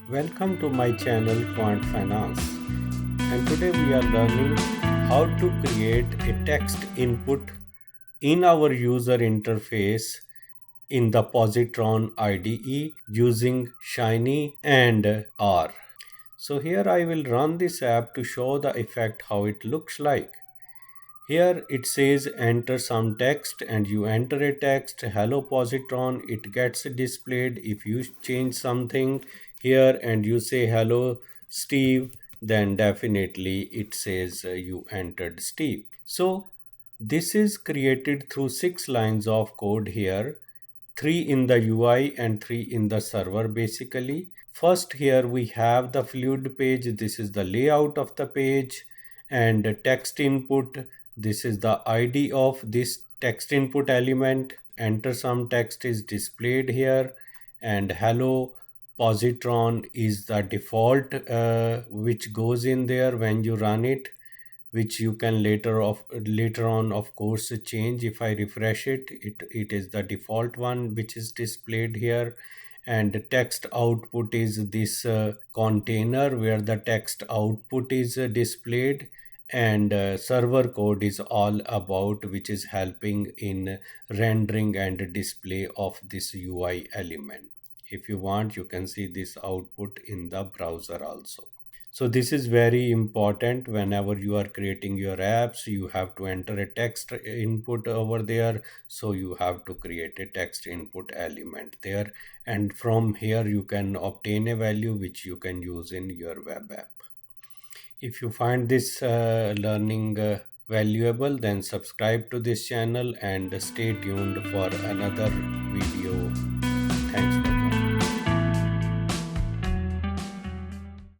Welcome to my channel Quant Finance, and today we are learning how to create a text input in our user interface in the Positron IDE using Shiny and R. So here I will run this app to show the effect how it looks like. Here it says enter some text and you enter a text hello positron, it gets displayed. If you change something here and you say hello Steve, then definitely it says you entered Steve. So this is created through 6 lines of code here, 3 in the UI and 3 in the server basically. First, here we have the fluid page. This is the layout of the page, and text input. This is the ID of this text input element. Enter some text is displayed here, and hello positron is the default which goes in there when you run it, which you can later on of course change. If I refresh it is the default one which is displayed here. And the text output is this container where the text output is displayed. And server code is all about which is helping in rendering and display of this UI element. If you want, you can see this output in the browser also. So this is very important. Whenever you are creating your apps, you have to enter a text input over there. So you have to create a text input element there. And from here, you can obtain a value which you can use in your web app. If you find this learning valuable, then subscribe to this channel and stay tuned for another video. Thanks for